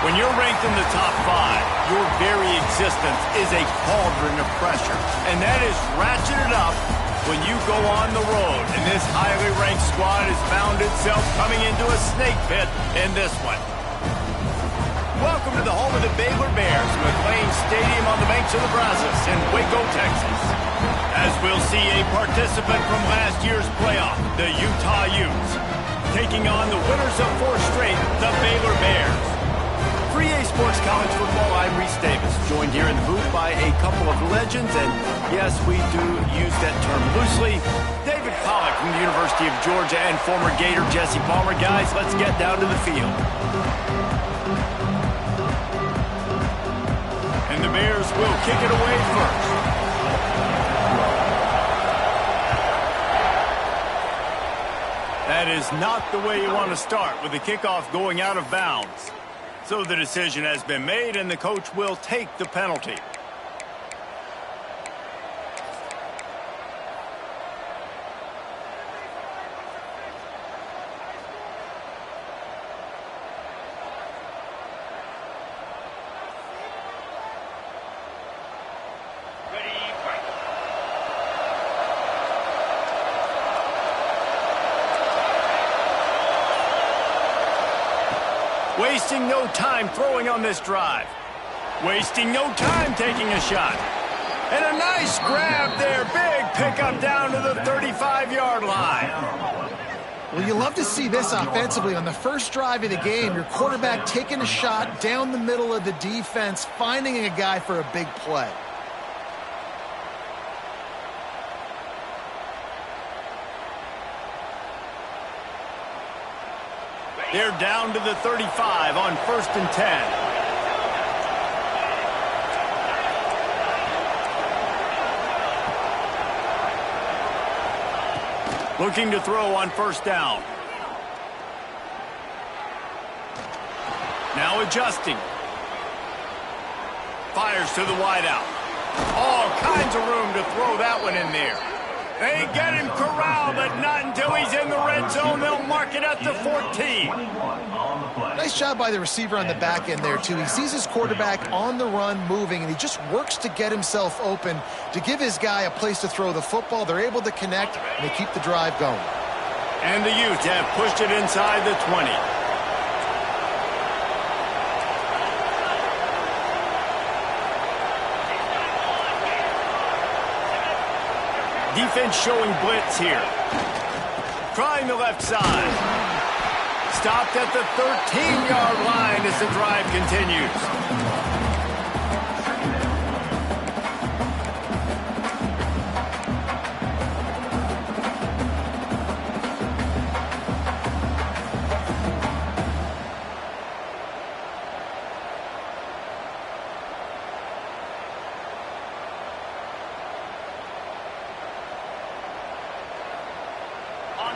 When you're ranked in the top 5, your very existence is a cauldron of pressure. And that is ratcheted up when you go on the road. And this highly ranked squad has found itself coming into a snake pit in this one. Welcome to the home of the Baylor Bears, McLean Stadium on the banks of the Brazos in Waco, Texas. As we'll see a participant from last year's playoff, the Utah Utes, taking on the winners of 4 straight, the Baylor Bears. For EA Sports College Football, I'm Reese Davis, joined here in the booth by a couple of legends, and yes, we do use that term loosely. David Pollack from the University of Georgia and former Gator Jesse Palmer. Guys, let's get down to the field. And the Bears will kick it away first. That is not the way you want to start, with the kickoff going out of bounds. So the decision has been made, and the coach will take the penalty. Wasting no time throwing on this drive. Wasting no time taking a shot. And a nice grab there. Big pickup down to the 35-yard line. Well, you love to see this offensively. On the first drive of the game, your quarterback taking a shot down the middle of the defense, finding a guy for a big play. They're down to the 35 on 1st and 10. Looking to throw on 1st down. Now adjusting. Fires to the wideout. All kinds of room to throw that one in there. They get him corralled, but not until he's in the red zone. They'll mark it at the 14. Nice job by the receiver on the back end there, too. He sees his quarterback on the run moving, and he just works to get himself open to give his guy a place to throw the football. They're able to connect, and they keep the drive going. And the Utes have pushed it inside the 20. Defense showing blitz here. Trying the left side. Stopped at the 13-yard line as the drive continues.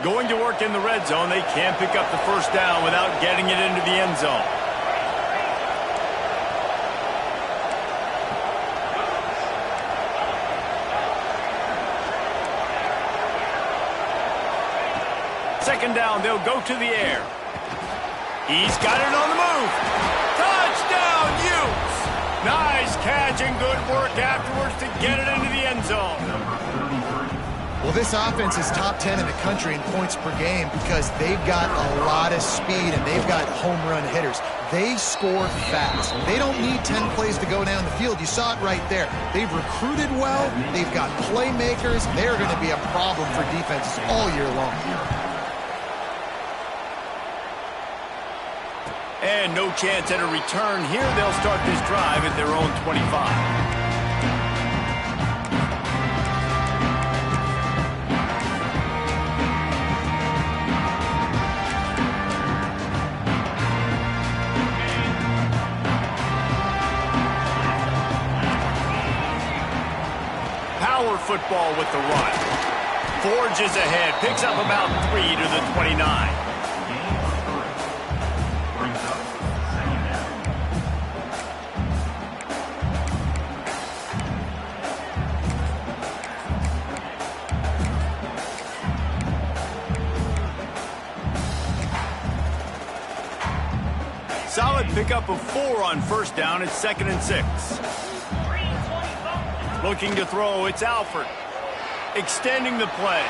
Going to work in the red zone. They can't pick up the 1st down without getting it into the end zone. Second down, they'll go to the air. He's got it on the move. Touchdown, Utes! Nice catch and good work afterwards to get it into the end zone. Well, this offense is top 10 in the country in points per game because they've got a lot of speed and they've got home run hitters. They score fast. They don't need 10 plays to go down the field. You saw it right there. They've recruited well. They've got playmakers. They're going to be a problem for defenses all year long. And no chance at a return here. They'll start this drive at their own 25. Power football with the run. Forges ahead. Picks up about 3 to the 29. solid pickup of 4 on first down. It's 2nd and 6. Looking to throw, it's Alford. Extending the play.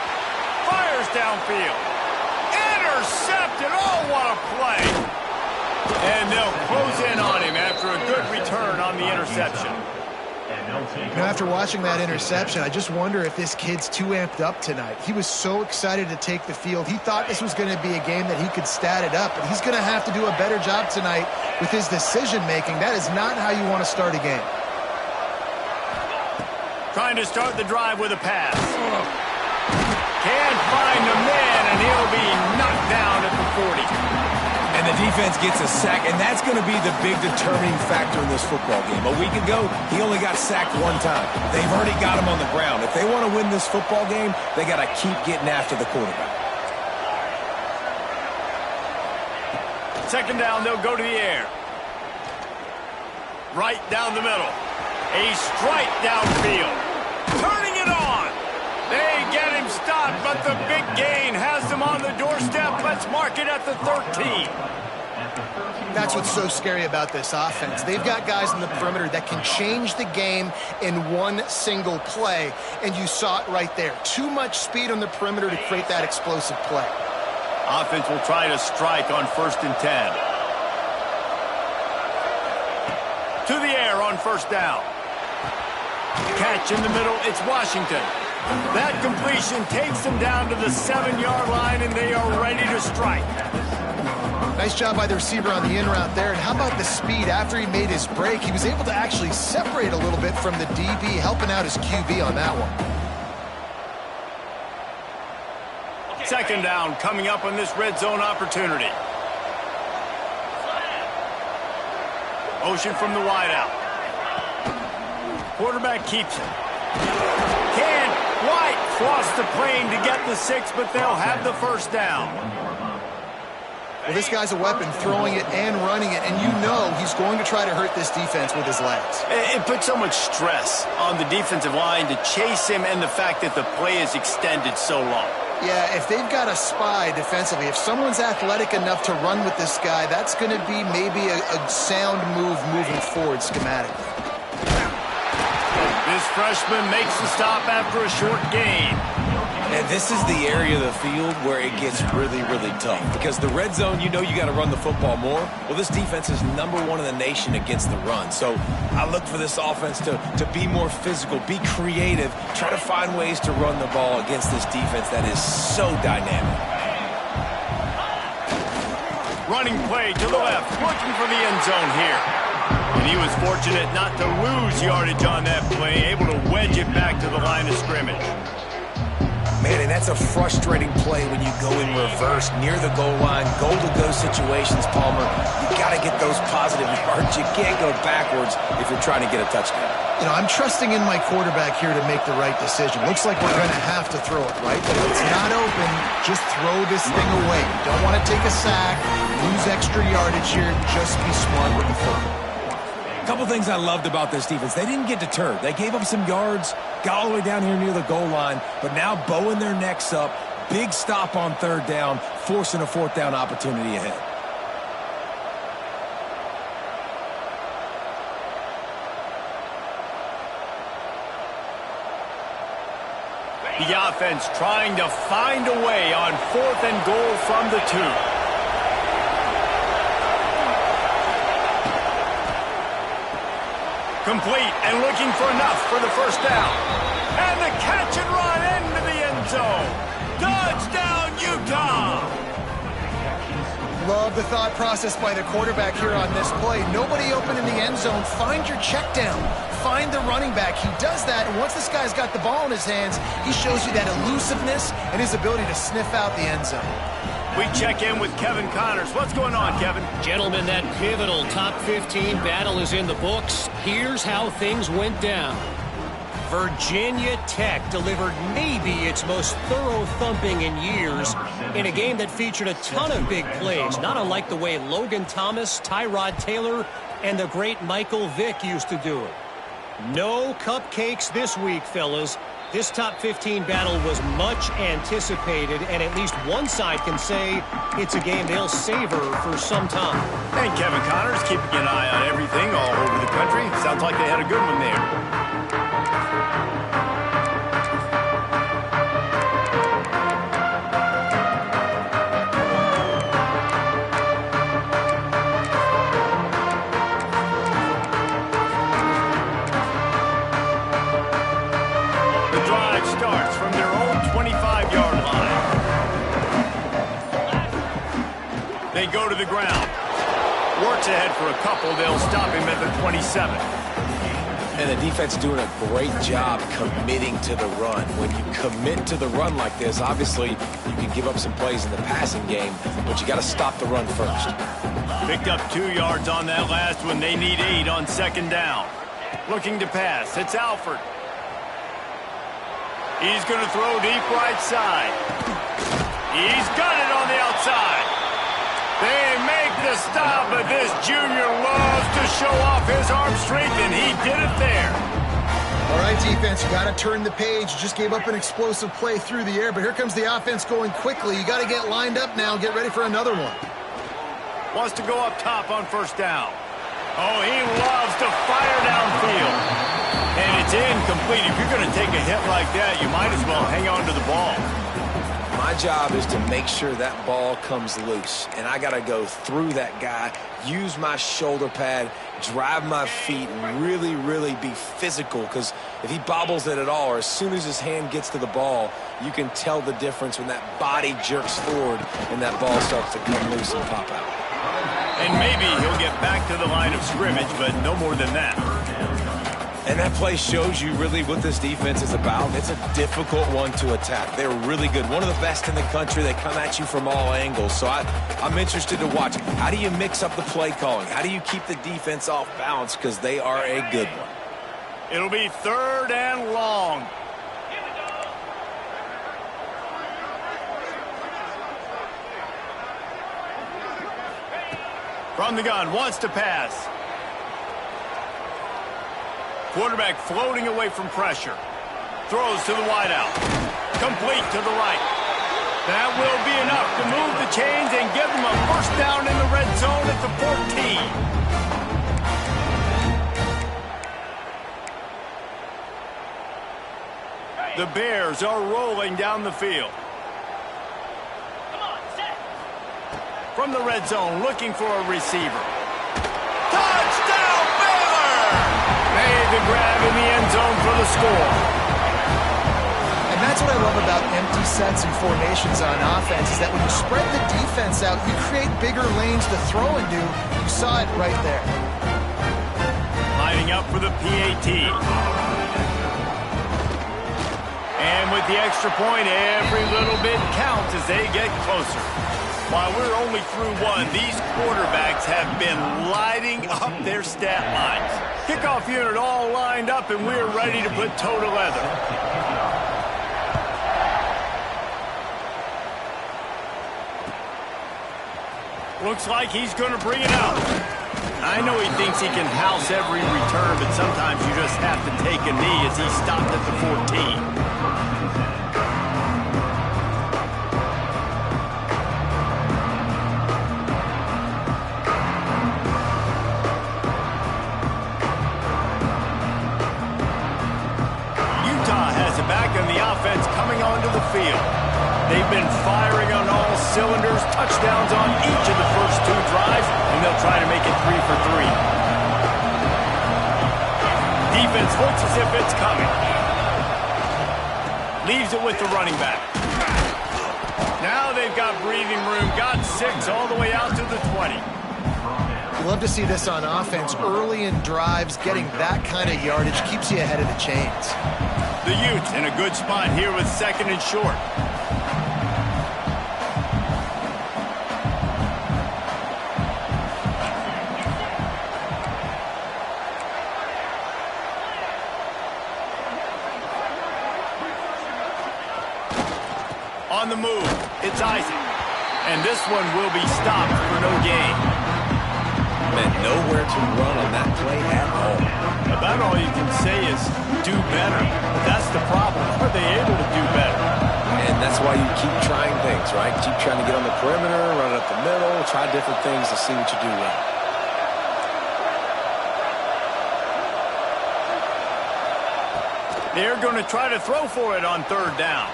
Fires downfield. Intercepted. Oh, what a play. And they'll close in on him after a good return on the interception. You know, after watching that interception, I just wonder if this kid's too amped up tonight. He was so excited to take the field. He thought this was going to be a game that he could stat it up, but he's going to have to do a better job tonight with his decision-making. That is not how you want to start a game. Trying to start the drive with a pass. Can't find the man, and he'll be knocked down at the 40. And the defense gets a sack, and that's going to be the big determining factor in this football game. A week ago, he only got sacked 1 time. They've already got him on the ground. If they want to win this football game, they got to keep getting after the quarterback. 2nd down, they'll go to the air. Right down the middle. A strike downfield. Turning it on. They get him stopped, but the big gain has them on the doorstep. Let's mark it at the 13. That's what's so scary about this offense. They've got guys in the perimeter that can change the game in one single play, and you saw it right there. Too much speed on the perimeter to create that explosive play. Offense will try to strike on 1st and 10. To the air on 1st down. Catch in the middle, it's Washington. That completion takes them down to the 7-yard line, and they are ready to strike. Nice job by the receiver on the in route there. And how about the speed after he made his break? He was able to actually separate a little bit from the DB, helping out his QB on that one. 2nd down coming up on this red zone opportunity. Motion from the wideout. Quarterback keeps it. Can't quite cross the plane to get the 6, but they'll have the 1st down. Well, this guy's a weapon, throwing it and running it, and you know he's going to try to hurt this defense with his legs. It puts so much stress on the defensive line to chase him, and the fact that the play is extended so long. Yeah, if they've got a spy defensively, if someone's athletic enough to run with this guy, that's going to be maybe a sound move moving forward schematically. This freshman makes the stop after a short gain. And this is the area of the field where it gets really, really tough. Because the red zone, you know you got to run the football more. Well, this defense is #1 in the nation against the run. So I look for this offense to be more physical, be creative, try to find ways to run the ball against this defense that is so dynamic. Running play to the left, looking for the end zone here. And he was fortunate not to lose yardage on that play, able to wedge it back to the line of scrimmage. Man, and that's a frustrating play when you go in reverse near the goal line, goal-to-go situations, Palmer. You got to get those positive yards. You can't go backwards if you're trying to get a touchdown. You know, I'm trusting in my quarterback here to make the right decision. Looks like we're going to have to throw it, right? But if it's not open, just throw this thing away. You don't want to take a sack, lose extra yardage here. Just be smart with the football. A couple things I loved about this defense. They didn't get deterred. They gave up some yards, got all the way down here near the goal line, but now bowing their necks up, big stop on 3rd down, forcing a 4th down opportunity ahead. The offense trying to find a way on 4th and goal from the 2. Complete and looking for enough for the 1st down. And the catch and run into the end zone. Touchdown, Utah! Love the thought process by the quarterback here on this play. Nobody open in the end zone. Find your check down. Find the running back. He does that, and once this guy's got the ball in his hands, he shows you that elusiveness and his ability to sniff out the end zone. We check in with Kevin Connors. What's going on, Kevin? Gentlemen, that pivotal top 15 battle is in the books. Here's how things went down. Virginia Tech delivered maybe its most thorough thumping in years in a game that featured a ton of big plays, not unlike the way Logan Thomas, Tyrod Taylor, and the great Michael Vick used to do it. No cupcakes this week, fellas. This top 15 battle was much anticipated, and at least one side can say it's a game they'll savor for some time. And Kevin Connors keeping an eye on everything all over the country. Sounds like they had a good one there. They go to the ground. Works ahead for a couple. They'll stop him at the 27. And the defense doing a great job committing to the run. When you commit to the run like this, obviously you can give up some plays in the passing game, but you got to stop the run first. Picked up 2 yards on that last one. They need 8 on second down. Looking to pass. It's Alford. He's going to throw deep right side. He's got it on the outside. They make the stop, but this junior loves to show off his arm strength, and he did it there. All right, defense, you got to turn the page. You just gave up an explosive play through the air, but here comes the offense going quickly. You got to get lined up now, get ready for another one. Wants to go up top on first down. Oh, he loves to fire downfield. And it's incomplete. If you're going to take a hit like that, you might as well hang on to the ball. My job is to make sure that ball comes loose, and I got to go through that guy, use my shoulder pad, drive my feet, and really, really be physical, because if he bobbles it at all, or as soon as his hand gets to the ball, you can tell the difference when that body jerks forward and that ball starts to come loose and pop out. And maybe he'll get back to the line of scrimmage, but no more than that. And that play shows you really what this defense is about. It's a difficult one to attack. They're really good. One of the best in the country. They come at you from all angles. So I'm interested to watch. How do you mix up the play calling? How do you keep the defense off balance? Because they are a good one. It'll be 3rd and long. From the gun, wants to pass. Quarterback floating away from pressure. Throws to the wideout. Complete to the right. That will be enough to move the chains and give them a first down in the red zone at the 14. The Bears are rolling down the field. From the red zone, looking for a receiver. Touchdown, Baylor! Made the grab in the end zone for the score. And that's what I love about empty sets and formations on offense, is that when you spread the defense out, you create bigger lanes to throw into. You saw it right there. Lining up for the PAT. And with the extra point, every little bit counts as they get closer. While we're only through one, these quarterbacks have been lighting up their stat lines. Kickoff unit all lined up, and we're ready to put toe to leather. Looks like he's going to bring it out. I know he thinks he can house every return, but sometimes you just have to take a knee as he stopped at the 14. And the offense coming onto the field. They've been firing on all cylinders, touchdowns on each of the first 2 drives, and they'll try to make it 3 for 3. Defense looks as if it's coming. Leaves it with the running back. Now they've got breathing room, got 6 all the way out to the 20. You love to see this on offense. Early in drives, getting that kind of yardage keeps you ahead of the chains. The Utes in a good spot here with 2nd and short. On the move, it's Isaac. And this one will be stopped for no gain. Man, nowhere to run on that play at all. About all you can say is do better. But that's the problem. they able to do better? And that's why you keep trying things, right? Keep trying to get on the perimeter, run it up the middle, try different things to see what you do well. They're going to try to throw for it on third down.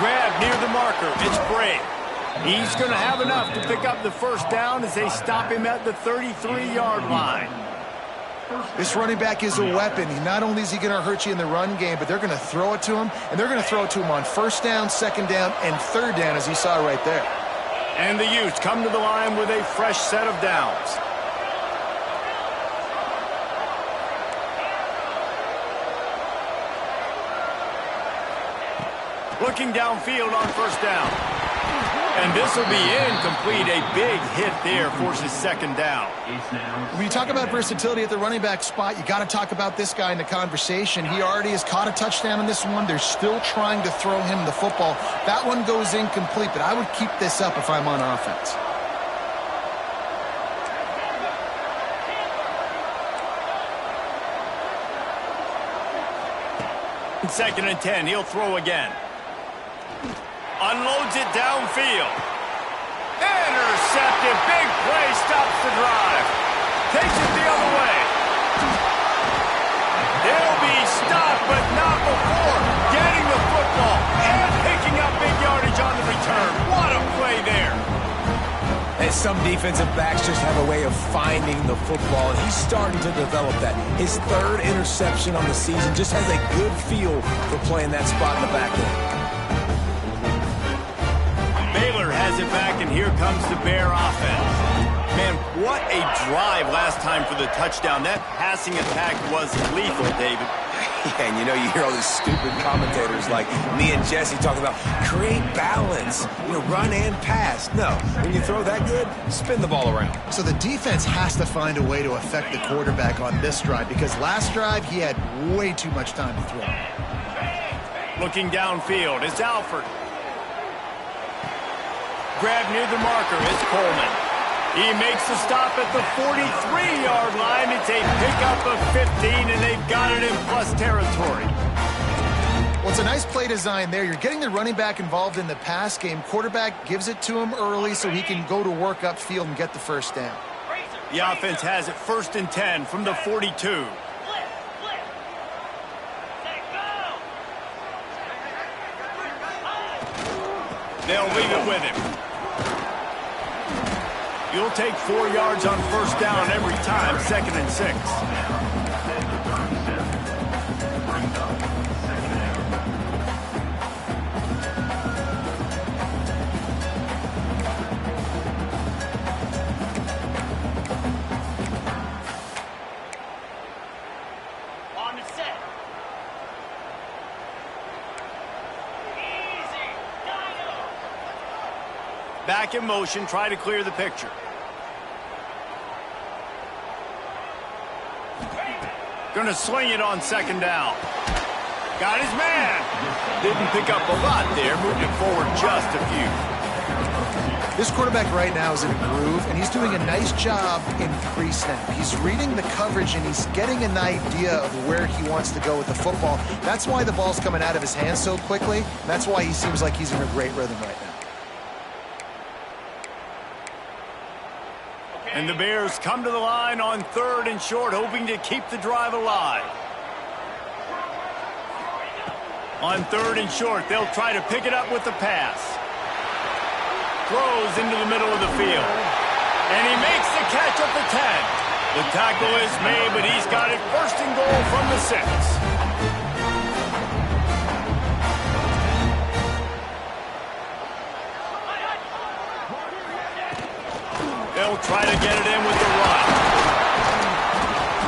Grab near the marker. It's Bray. He's going to have enough to pick up the first down as they stop him at the 33-yard line. This running back is a weapon. Not only is he going to hurt you in the run game, but they're going to throw it to him, and they're going to throw it to him on first down, second down, and third down, as you saw right there. And the Utes come to the line with a fresh set of downs. Looking downfield on first down. And this will be incomplete. A big hit there forces second down. When you talk about versatility at the running back spot, you got to talk about this guy in the conversation. He already has caught a touchdown in this one. They're still trying to throw him the football. That one goes incomplete, but I would keep this up if I'm on offense. Second and 10. He'll throw again. Unloads it downfield. Intercepted. Big play. Stops the drive. Takes it the other way. They'll be stopped, but not before getting the football and picking up big yardage on the return. What a play there. And some defensive backs just have a way of finding the football, and he's starting to develop that. His third interception on the season just has a good feel for playing that spot in the back end. Baylor has it back, and here comes the Bear offense. Man, what a drive last time for the touchdown. That passing attack was lethal, David. Yeah, and you know, you hear all these stupid commentators like me and Jesse talking about create balance, run and pass. No, when you throw that good, spin the ball around. So the defense has to find a way to affect the quarterback on this drive, because last drive he had way too much time to throw. Looking downfield, it's Alford. Grab near the marker, it's Coleman. He makes the stop at the 43-yard line. It's a pickup of 15, and they've got it in plus territory. Well, it's a nice play design there. You're getting the running back involved in the pass game. Quarterback gives it to him early so he can go to work upfield and get the first down. The offense has it first and 10 from the 42. They'll leave it with him. You'll take 4 yards on first down every time, second and 6. On the set. Easy. Back in motion, try to clear the picture. Gonna swing it on second down. Got his man. Didn't pick up a lot there, moved it forward just a few. This quarterback right now is in a groove, and he's doing a nice job in pre-snap. He's reading the coverage, and he's getting an idea of where he wants to go with the football. That's why the ball's coming out of his hands so quickly. That's why he seems like he's in a great rhythm right now. And the Bears come to the line on third and short, hoping to keep the drive alive. On third and short, they'll try to pick it up with the pass. Throws into the middle of the field. And he makes the catch at the 10. The tackle is made, but he's got it first and goal from the 6. They'll try to get it in with the run.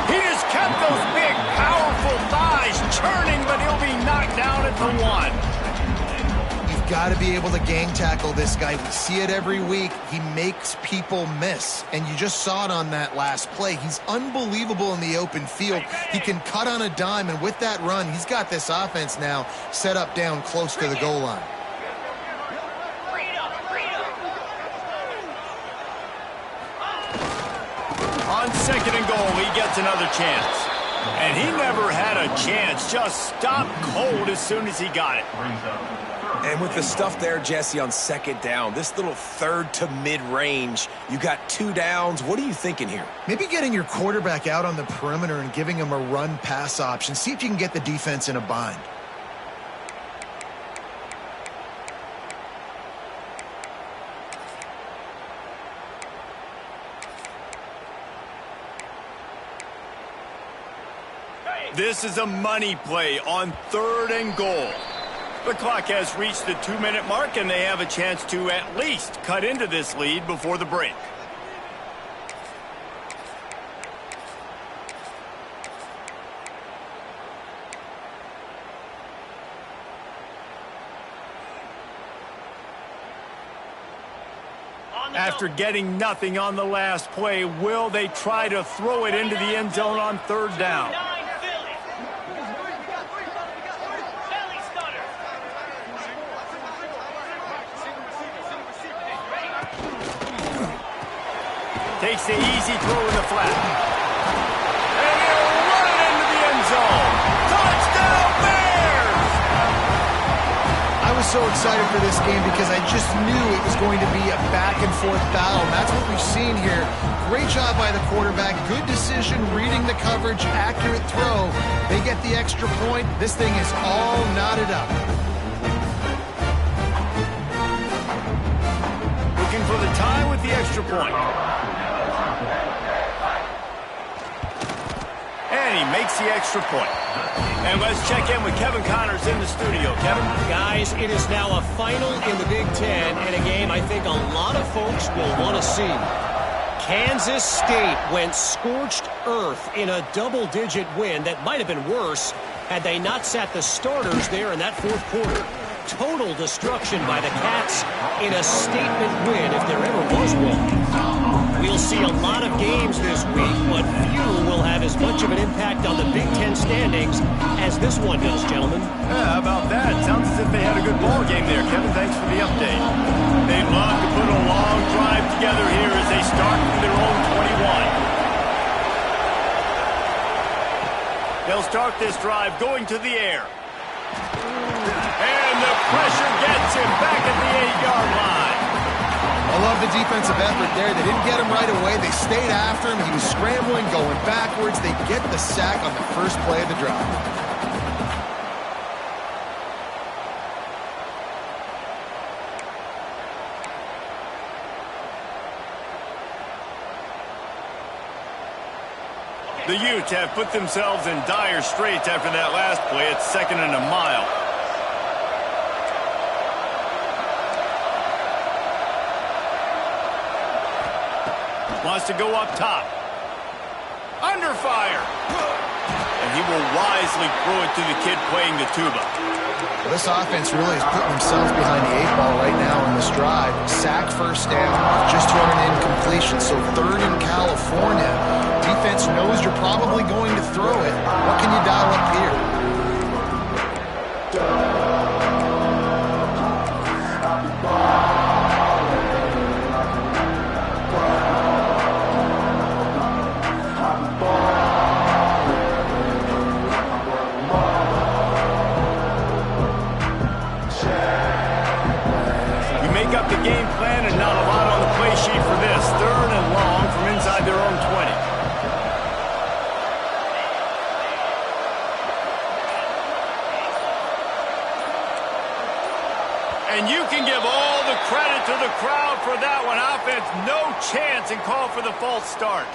He just kept those big, powerful thighs churning, but he'll be knocked down at the 1. You've got to be able to gang tackle this guy. We see it every week. He makes people miss, and you just saw it on that last play. He's unbelievable in the open field. He can cut on a dime, and with that run, he's got this offense now set up down close to the goal line. On second and goal, he gets another chance. And he never had a chance. Just stopped cold as soon as he got it. And with the stuff there, Jesse, on second down, this little third to mid-range, you got 2 downs. What are you thinking here? Maybe getting your quarterback out on the perimeter and giving him a run-pass option. See if you can get the defense in a bind. This is a money play on 3rd and goal. The clock has reached the 2-minute mark, and they have a chance to at least cut into this lead before the break. After getting nothing on the last play, will they try to throw it into the end zone on 3rd down? Takes the easy throw in the flat. And he'll run it into the end zone. Touchdown Bears! I was so excited for this game because I just knew it was going to be a back-and-forth battle. And that's what we've seen here. Great job by the quarterback. Good decision, reading the coverage, accurate throw. They get the extra point. This thing is all knotted up. Looking for the tie with the extra point. And he makes the extra point. And let's check in with Kevin Connors in the studio. Kevin? Guys, it is now a final in the Big Ten, and a game I think a lot of folks will want to see. Kansas State went scorched earth in a double-digit win that might have been worse had they not sat the starters there in that 4th quarter. Total destruction by the Cats in a statement win if there ever was one. We'll see a lot of games this week, but few will have as much of an impact on the Big Ten standings as this one does, gentlemen. Yeah, how about that? Sounds as if they had a good ball game there. Kevin, thanks for the update. They'd love to put a long drive together here as they start from their own 21. They'll start this drive going to the air. And the pressure gets him back at the 8-yard line. I love the defensive effort there. They didn't get him right away. They stayed after him. He was scrambling, going backwards. They get the sack on the first play of the drive. The Utes have put themselves in dire straits after that last play. It's 2nd and a mile. Wants to go up top. Under fire. And he will wisely throw it to the kid playing the tuba. Well, this offense really is putting themselves behind the 8-ball right now in this drive. Sack, first down, just thrown an incompletion. So 3rd in California. Defense knows you're probably going to throw it. What can you dial up here? Up the game plan and not a lot on the play sheet for this. 3rd and long from inside their own 20. And you can give all the credit to the crowd for that one. Offense, no chance, and call for the false start.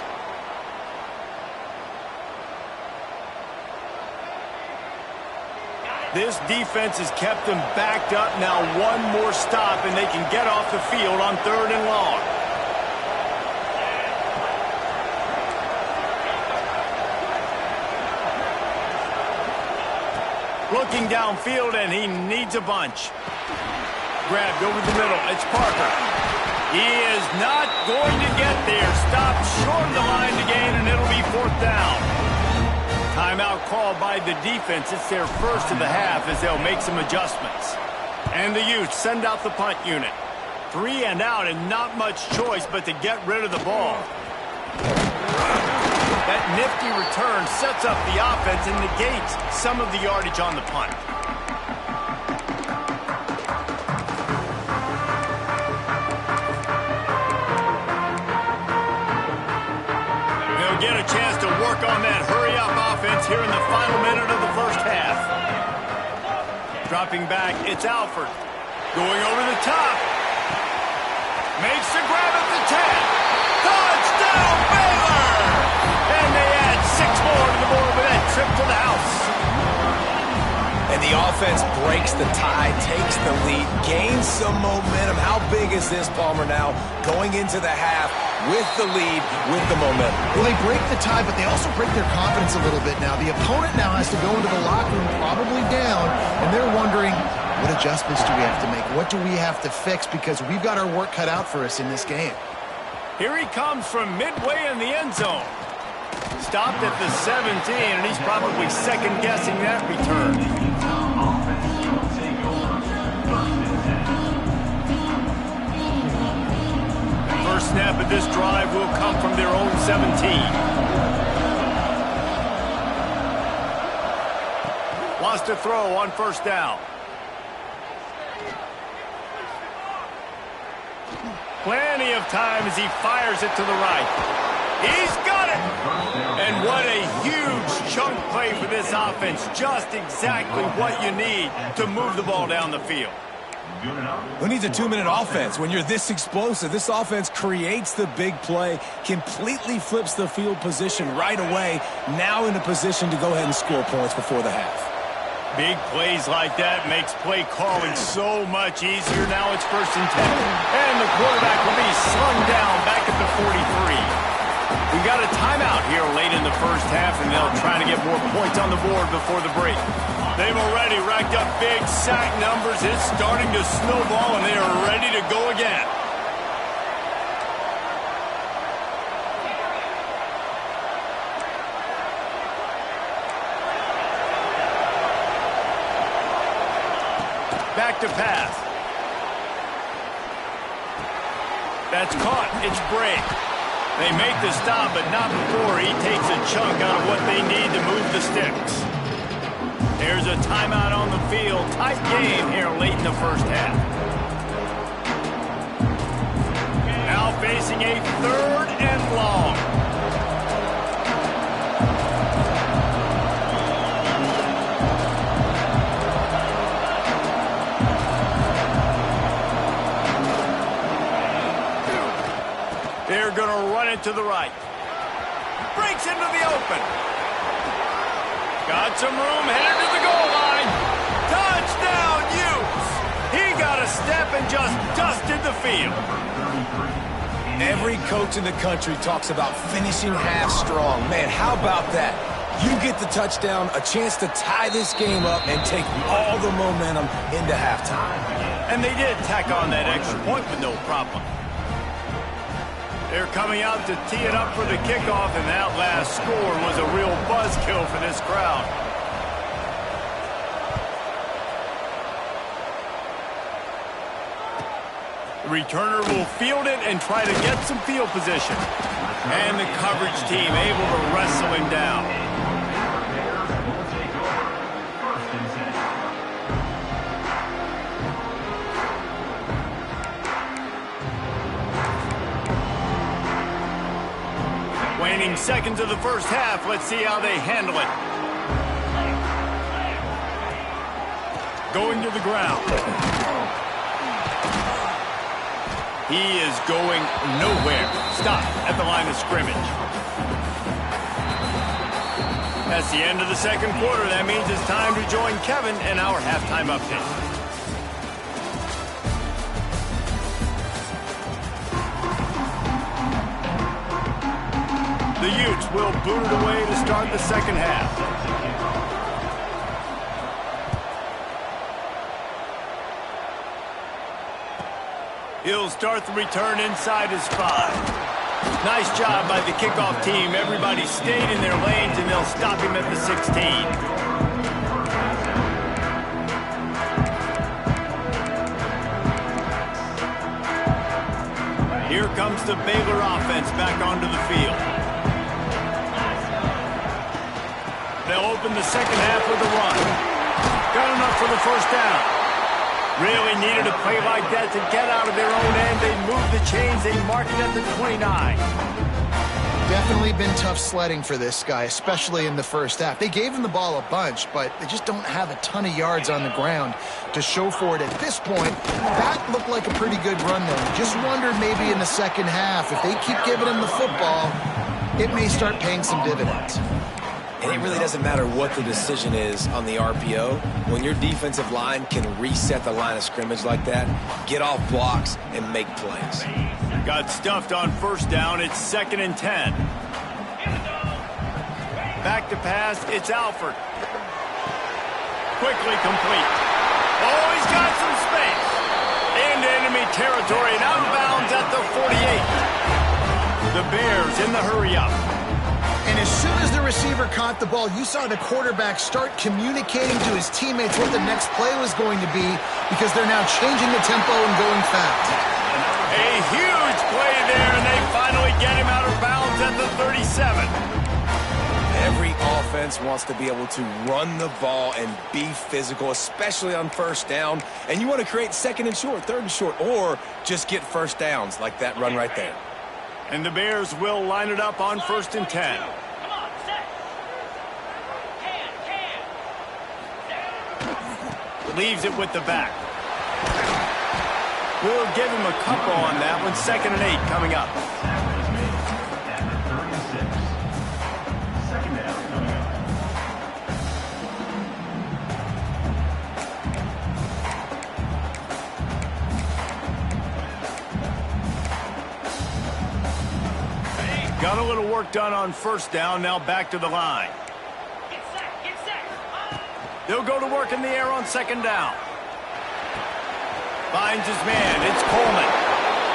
This defense has kept them backed up. Now one more stop, and they can get off the field on 3rd and long. Looking downfield, and he needs a bunch. Grabbed over the middle. It's Parker. He is not going to get there. Stopped short of the line to gain, and it'll be 4th down. Timeout called by the defense. It's their first of the half as they'll make some adjustments. And the Utes send out the punt unit. 3 and out and not much choice but to get rid of the ball. That That nifty return sets up the offense and negates some of the yardage on the punt. They'll get a chance to work on that hurry-up offense here in the final minute of the first half. Dropping back, it's Alford. Going over the top. Makes the grab at the 10. Touchdown, Baylor! And they add 6 more to the board with that trip to the house. And the offense breaks the tie, takes the lead, gains some momentum. How big is this, Palmer, now going into the half with the lead, with the momentum? Well, they break the tie, but they also break their confidence a little bit now. The opponent now has to go into the locker room probably down, and they're wondering, what adjustments do we have to make? What do we have to fix? Because we've got our work cut out for us in this game. Here he comes from midway in the end zone. Stopped at the 17, and he's probably second-guessing that return. The first snap of this drive will come from their own 17. Wants to throw on first down. Plenty of time as he fires it to the right. He's got it! And what a huge chunk play for this offense. Just exactly what you need to move the ball down the field. Who needs a 2-minute offense when you're this explosive? This offense creates the big play, completely flips the field position right away, now in a position to go ahead and score points before the half. Big plays like that makes play calling so much easier. Now it's 1st and 10. And the quarterback will be slung down back at the 43. We've got a timeout here late in the first half, and they'll try to get more points on the board before the break. They've already racked up big sack numbers. It's starting to snowball, and they are ready to go again. Back to pass. That's caught. It's Bray. They make the stop, but not before he takes a chunk out of what they need to move the sticks. There's a timeout on the field. Tight game here late in the first half. Now facing a 3rd and long. They're going to run it to the right. Breaks into the open. Got some room, headed to the goal line. Touchdown, Utes! He got a step and just dusted the field. Every coach in the country talks about finishing half strong. Man, how about that? You get the touchdown, a chance to tie this game up and take all the momentum into halftime. And they did tack on that extra point with no problem. They're coming out to tee it up for the kickoff, and that last score was a real buzzkill for this crowd. The returner will field it and try to get some field position. And the coverage team able to wrestle him down. Waning seconds of the first half. Let's see how they handle it. Going to the ground. He is going nowhere. Stop at the line of scrimmage. That's the end of the second quarter. That means it's time to join Kevin in our halftime update. The Utes will boot it away to start the second half. He'll start the return inside his 5. Nice job by the kickoff team. Everybody stayed in their lanes, and they'll stop him at the 16. Here comes the Baylor offense back onto the field. open the second half with a run. Got enough for the first down. Really needed a play like that to get out of their own end. They moved the chains. They mark it at the 29. Definitely been tough sledding for this guy, especially in the first half. They gave him the ball a bunch, but they just don't have a ton of yards on the ground to show for it at this point. That looked like a pretty good run, though. Just wondered maybe in the second half, if they keep giving him the football, it may start paying some dividends. And it really doesn't matter what the decision is on the RPO. When your defensive line can reset the line of scrimmage like that, get off blocks and make plays. Got stuffed on first down. It's 2nd and 10. Back to pass. It's Alford. Quickly complete. Oh, he's got some space. Into enemy territory and out of bounds at the 48. The Bears in the hurry-up. And as soon as the receiver caught the ball, you saw the quarterback start communicating to his teammates what the next play was going to be, because they're now changing the tempo and going fast. A huge play there, and they finally get him out of bounds at the 37. Every offense wants to be able to run the ball and be physical, especially on first down. And you want to create 2nd and short, 3rd and short, or just get first downs like that run right there. And the Bears will line it up on 1st and 10. Come on, set. Leaves it with the back. We'll give him a couple on that one. 2nd and 8 coming up. Got a little work done on first down. Now back to the line. Get set, get set. They'll go to work in the air on 2nd down. Finds his man. It's Coleman.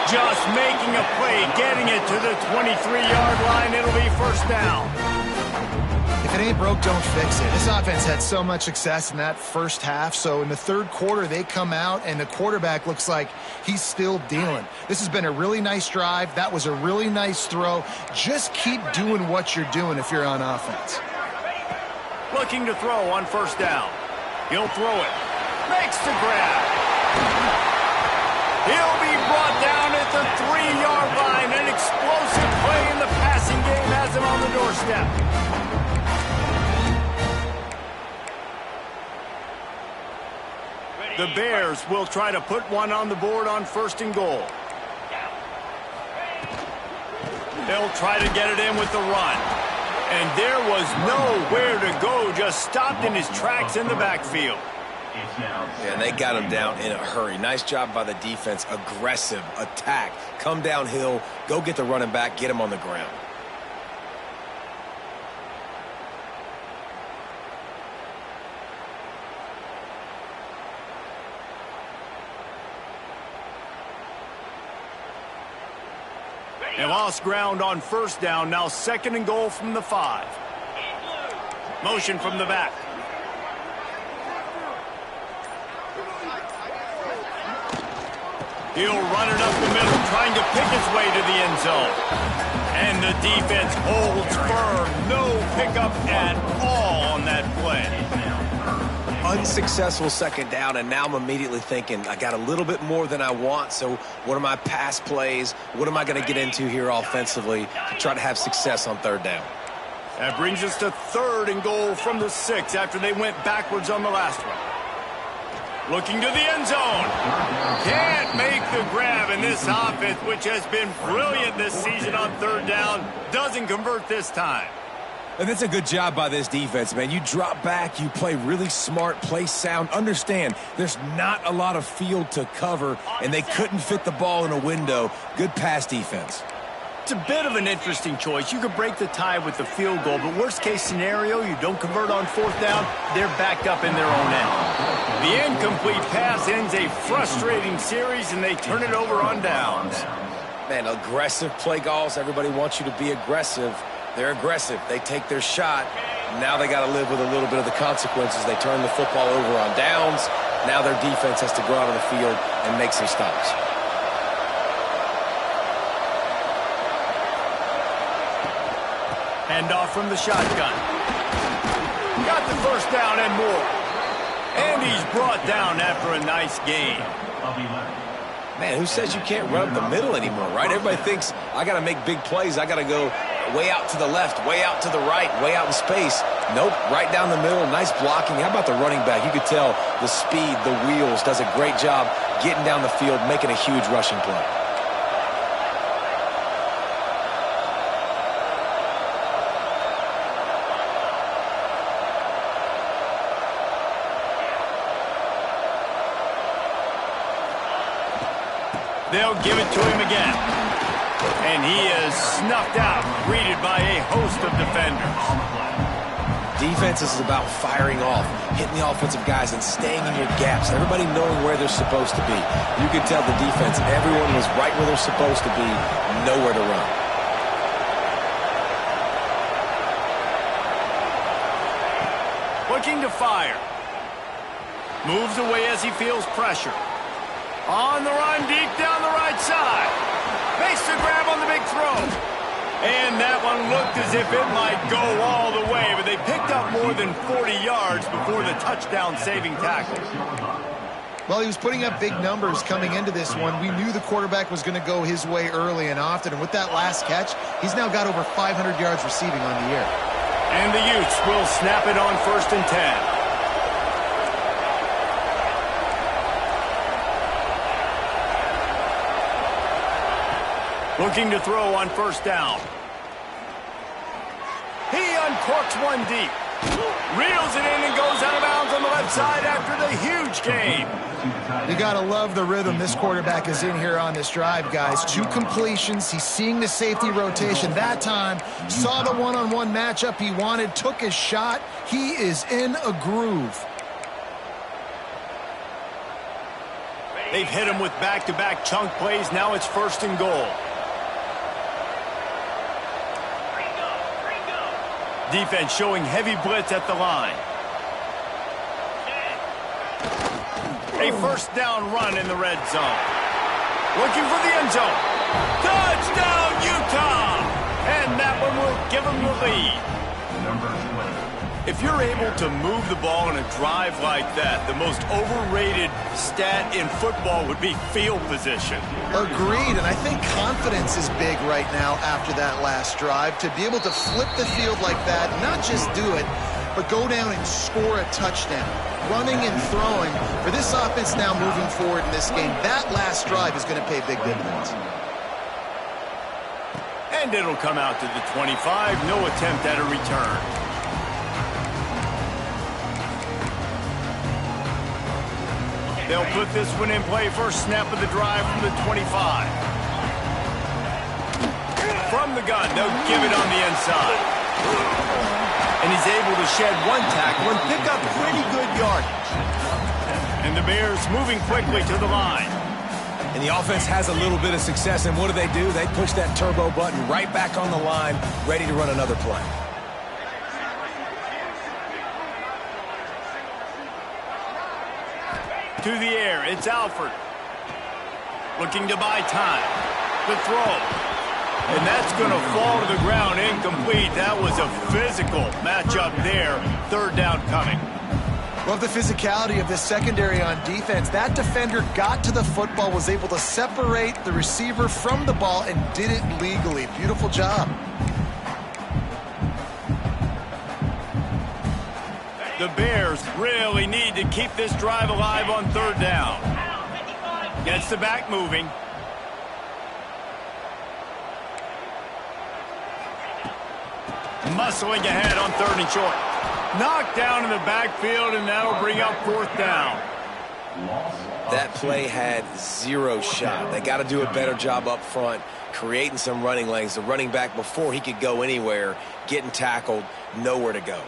Just making a play, getting it to the 23-yard line. It'll be first down. If it ain't broke, don't fix it. This offense had so much success in that first half, so in the third quarter, they come out, and the quarterback looks like he's still dealing. This has been a really nice drive. That was a really nice throw. Just keep doing what you're doing if you're on offense. Looking to throw on first down. He'll throw it. Makes the grab. He'll be brought down at the 3-yard line. An explosive play in the passing game has him on the doorstep. The Bears will try to put one on the board on 1st and goal. They'll try to get it in with the run. And there was nowhere to go, just stopped in his tracks in the backfield. Yeah, and they got him down in a hurry. Nice job by the defense. Aggressive attack. Come downhill, go get the running back, get him on the ground. They lost ground on first down. Now 2nd and goal from the 5. Motion from the back. He'll run it up the middle, trying to pick his way to the end zone. And the defense holds firm. No pickup at all on that play. Unsuccessful 2nd down, and now I'm immediately thinking, I got a little bit more than I want, so what are my pass plays? What am I going to get into here offensively to try to have success on 3rd down? That brings us to 3rd and goal from the 6 after they went backwards on the last one. Looking to the end zone. Can't make the grab, and this offense, which has been brilliant this season on 3rd down, doesn't convert this time. And that's a good job by this defense, man. You drop back, you play really smart, play sound. Understand, there's not a lot of field to cover, and they couldn't fit the ball in a window. Good pass defense. It's a bit of an interesting choice. You could break the tie with the field goal, but worst-case scenario, you don't convert on 4th down, they're backed up in their own end. The incomplete pass ends a frustrating series, and they turn it over on downs. Man, aggressive play calls. Everybody wants you to be aggressive. They're aggressive. They take their shot. Now they got to live with a little bit of the consequences. They turn the football over on downs. Now their defense has to go out on the field and make some stops. Hand off from the shotgun. got the first down and more. And he's brought down after a nice gain. Man, who says you can't run up the middle anymore, right? Everybody thinks, I got to make big plays. I got to go way out to the left, way out to the right, way out in space. Nope, right down the middle. Nice blocking. How about the running back? You could tell the speed, the wheels, does a great job getting down the field, making a huge rushing play. They'll give it to him again. And he is snuffed out, greeted by a host of defenders. Defense is about firing off, hitting the offensive guys, and staying in your gaps. Everybody knowing where they're supposed to be. You could tell the defense, everyone was right where they're supposed to be, nowhere to run. Looking to fire. Moves away as he feels pressure. On the run, deep down the right side. Makes the grab on the big throw. And that one looked as if it might go all the way, but they picked up more than 40 yards before the touchdown-saving tackle. Well, he was putting up big numbers coming into this one. We knew the quarterback was going to go his way early and often, and with that last catch, he's now got over 500 yards receiving on the year. And the Utes will snap it on 1st and 10. Looking to throw on 1st down. He uncorks one deep. Reels it in and goes out of bounds on the left side after the huge gain. You got to love the rhythm this quarterback is in here on this drive, guys. 2 completions. He's seeing the safety rotation. That time, saw the one-on-one matchup he wanted, took his shot. He is in a groove. They've hit him with back-to-back chunk plays. Now it's 1st and goal. Defense showing heavy blitz at the line. A 1st down run in the red zone. Looking for the end zone. Touchdown, Utah! And that one will give them the lead. If you're able to move the ball in a drive like that, the most overrated stat in football would be field position. Agreed, and I think confidence is big right now after that last drive. To be able to flip the field like that, not just do it, but go down and score a touchdown. Running and throwing. For this offense now moving forward in this game, that last drive is going to pay big dividends. And it'll come out to the 25. No attempt at a return. They'll put this one in play. First snap of the drive from the 25. From the gun, they'll give it on the inside. And he's able to shed one tackle and pick up pretty good yardage. And the Bears moving quickly to the line. And the offense has a little bit of success, and what do? They push that turbo button right back on the line, ready to run another play. To the air, it's Alford. Looking to buy time. The throw. And that's going to fall to the ground incomplete. That was a physical matchup there. 3rd down coming. Love the physicality of this secondary on defense. That defender got to the football, was able to separate the receiver from the ball, and did it legally. Beautiful job. The Bears really need to keep this drive alive on 3rd down. Gets the back moving. Muscling ahead on 3rd and short. Knocked down in the backfield, and that'll bring up 4th down. That play had 0 shot. They got to do a better job up front, creating some running lanes. The running back, before he could go anywhere, getting tackled, nowhere to go.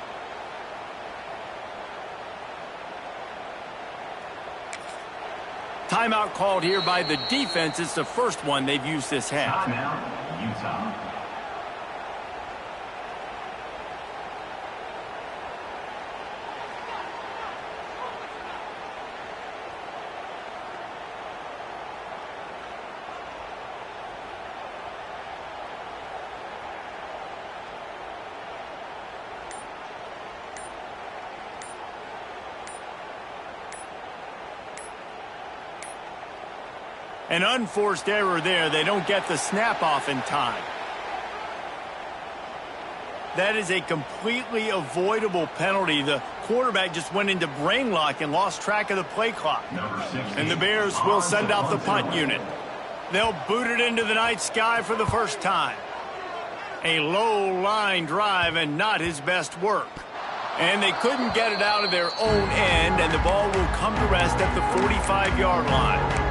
Timeout called here by the defense. It's the first one they've used this half. Utah. An unforced error there. They don't get the snap off in time. That is a completely avoidable penalty. The quarterback just went into brain lock and lost track of the play clock. And the Bears will send out the punt unit. They'll boot it into the night sky for the first time. A low line drive and not his best work. And they couldn't get it out of their own end, and the ball will come to rest at the 45-yard line.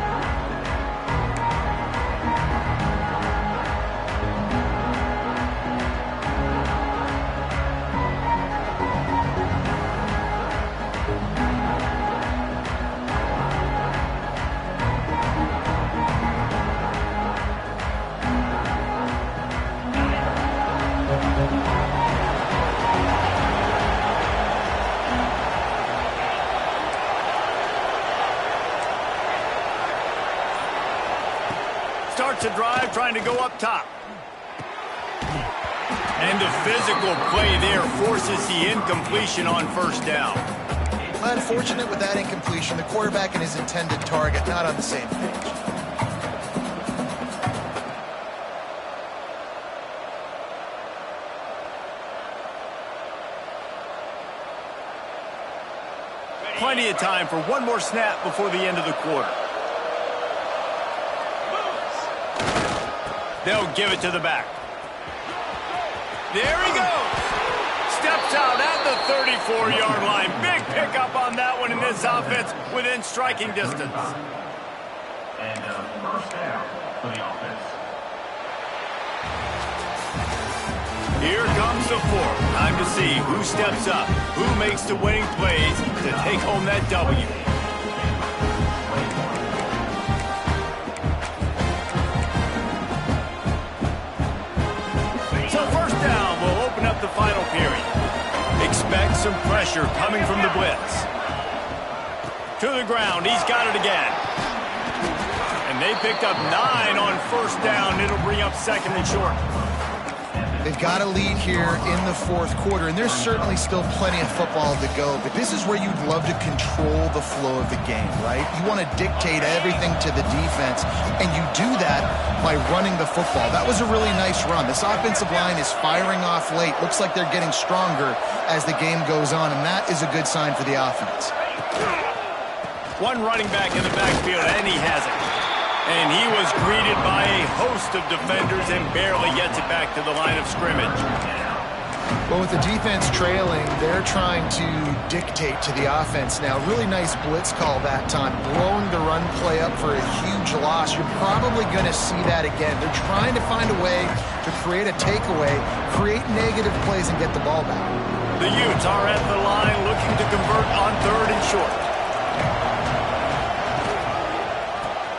Starts a drive trying to go up top. And the physical play there forces the incompletion on first down. Unfortunate with that incompletion. The quarterback and his intended target not on the same page. Plenty of time for one more snap before the end of the quarter. They'll give it to the back. There he goes. Steps out at the 34-yard line. Big pickup on that one in this offense within striking distance. And first down for the offense. Here comes the fourth. Time to see who steps up, who makes the winning plays to take home that W. So first down will open up the final period. Expect some pressure coming from the blitz. To the ground, he's got it again. And they picked up 9 on first down. It'll bring up second and short. They've got a lead here in the fourth quarter, and there's certainly still plenty of football to go, but this is where you'd love to control the flow of the game, right? You want to dictate everything to the defense, and you do that by running the football. That was a really nice run. This offensive line is firing off late. Looks like they're getting stronger as the game goes on, and that is a good sign for the offense. One running back in the backfield, and he has it. And he was greeted by a host of defenders and barely gets it back to the line of scrimmage. Well, with the defense trailing, they're trying to dictate to the offense now. Really nice blitz call that time, blowing the run play up for a huge loss. You're probably going to see that again. They're trying to find a way to create a takeaway, create negative plays, and get the ball back. The Utes are at the line looking to convert on third and short.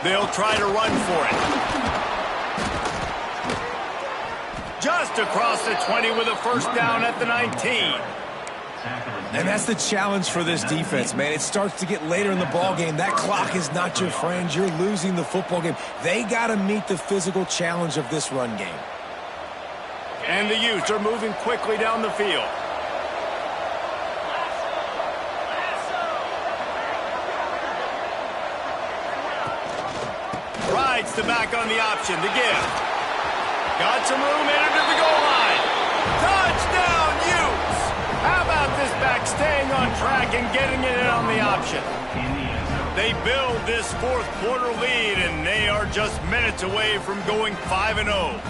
They'll try to run for it. Just across the 20 with a first down at the 19. And that's the challenge for this defense, man. It starts to get later in the ballgame. That clock is not your friend. You're losing the football game. They got to meet the physical challenge of this run game. And the Utes are moving quickly down the field. Rides the back on the option to give. Got some room entered to the goal line. Touchdown, Utes! How about this back staying on track and getting it in on the option? They build this fourth quarter lead, and they are just minutes away from going 5-0.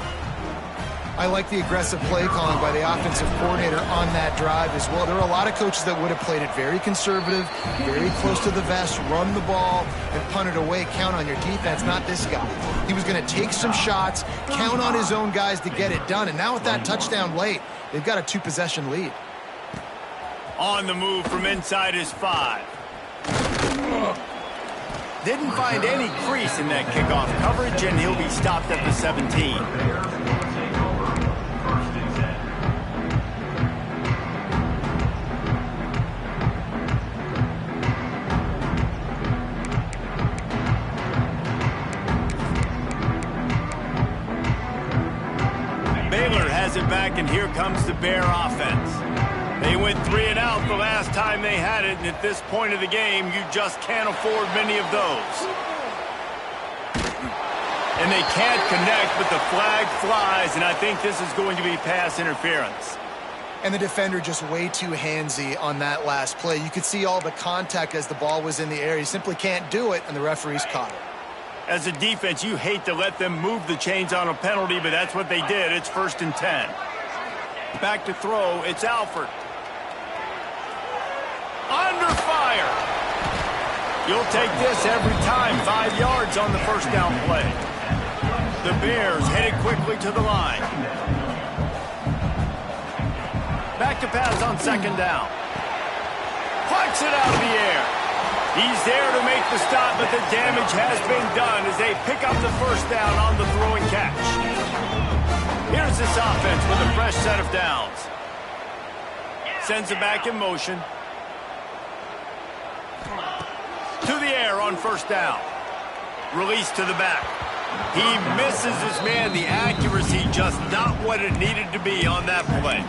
I like the aggressive play calling by the offensive coordinator on that drive as well. There are a lot of coaches that would have played it very conservative, very close to the vest, run the ball, and punt it away. Count on your defense, not this guy. He was going to take some shots, count on his own guys to get it done. And now with that touchdown late, they've got a 2-possession lead. On the move from inside his 5. Didn't find any crease in that kickoff coverage, and he'll be stopped at the 17. Baylor has it back, and here comes the Bear offense. They went 3 and out the last time they had it, and at this point of the game, you just can't afford many of those. And they can't connect, but the flag flies, and I think this is going to be pass interference. And the defender just way too handsy on that last play. You could see all the contact as the ball was in the air. He simply can't do it, and the referee's caught it. As a defense, you hate to let them move the chains on a penalty, but that's what they did. It's 1st and 10. Back to throw, it's Alford. Under fire. You'll take this every time. 5 yards on the first down play. The Bears headed quickly to the line. Back to pass on 2nd down. Plucks it out of the air. He's there to make the stop, but the damage has been done as they pick up the 1st down on the throw and catch. Here's this offense with a fresh set of downs. Sends it back in motion. To the air on 1st down. Release to the back. He misses his man. The accuracy just not what it needed to be on that play.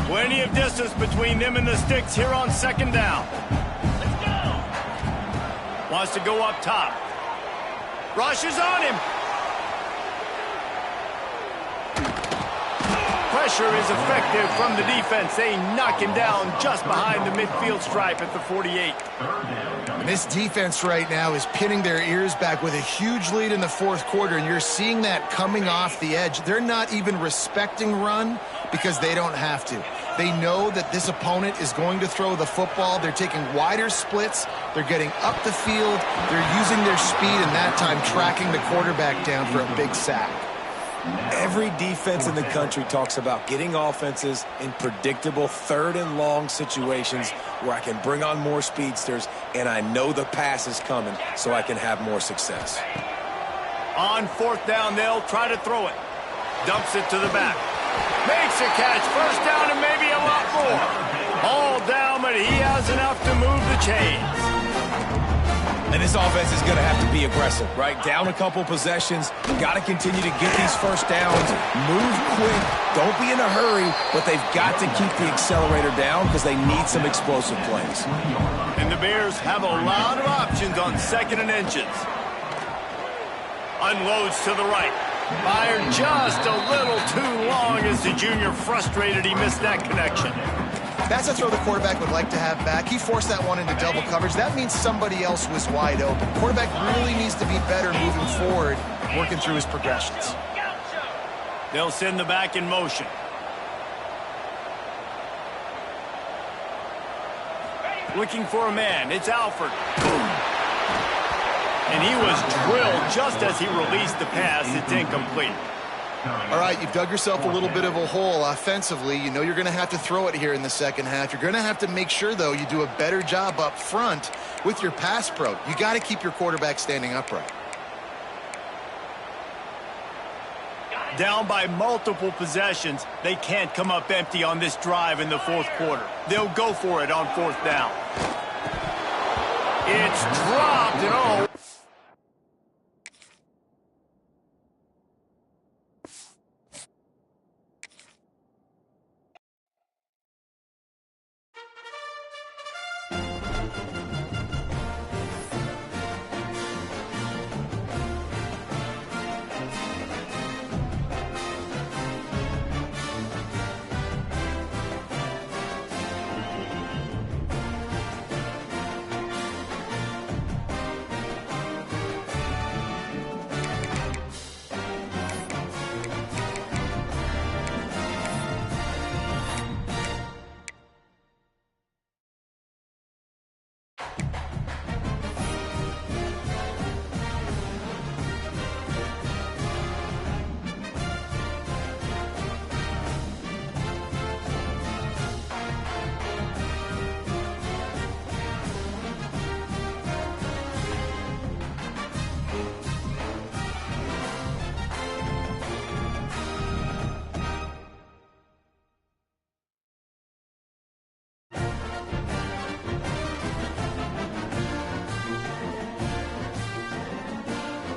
Plenty of distance between them and the sticks here on 2nd down. Let's go. Wants to go up top. Rushes on him. Pressure is effective from the defense. They knock him down just behind the midfield stripe at the 48. And this defense right now is pinning their ears back with a huge lead in the 4th quarter, and you're seeing that coming off the edge. They're not even respecting run because they don't have to. They know that this opponent is going to throw the football. They're taking wider splits. They're getting up the field. They're using their speed, and that time tracking the quarterback down for a big sack. Every defense in the country talks about getting offenses in predictable 3rd and long situations where I can bring on more speedsters and I know the pass is coming so I can have more success. On 4th down, they'll try to throw it. Dumps it to the back. Makes a catch. 1st down and maybe a lot more. All down, but he has enough to move the chains. And this offense is going to have to be aggressive, right? Down a couple possessions. Got to continue to get these 1st downs. Move quick. Don't be in a hurry, but they've got to keep the accelerator down because they need some explosive plays. And the Bears have a lot of options on 2nd and inches. Unloads to the right. Fired just a little too long as the junior frustrated he missed that connection. That's a throw the quarterback would like to have back. He forced that one into double coverage. That means somebody else was wide open. Quarterback really needs to be better moving forward, working through his progressions. They'll send the back in motion. Looking for a man. It's Alford. Boom. And he was drilled just as he released the pass. It's incomplete. All right, you've dug yourself a little bit of a hole offensively. You know you're going to have to throw it here in the 2nd half. You're going to have to make sure, though, you do a better job up front with your pass pro. You got to keep your quarterback standing upright. Down by multiple possessions, they can't come up empty on this drive in the 4th quarter. They'll go for it on 4th down. It's dropped, and oh,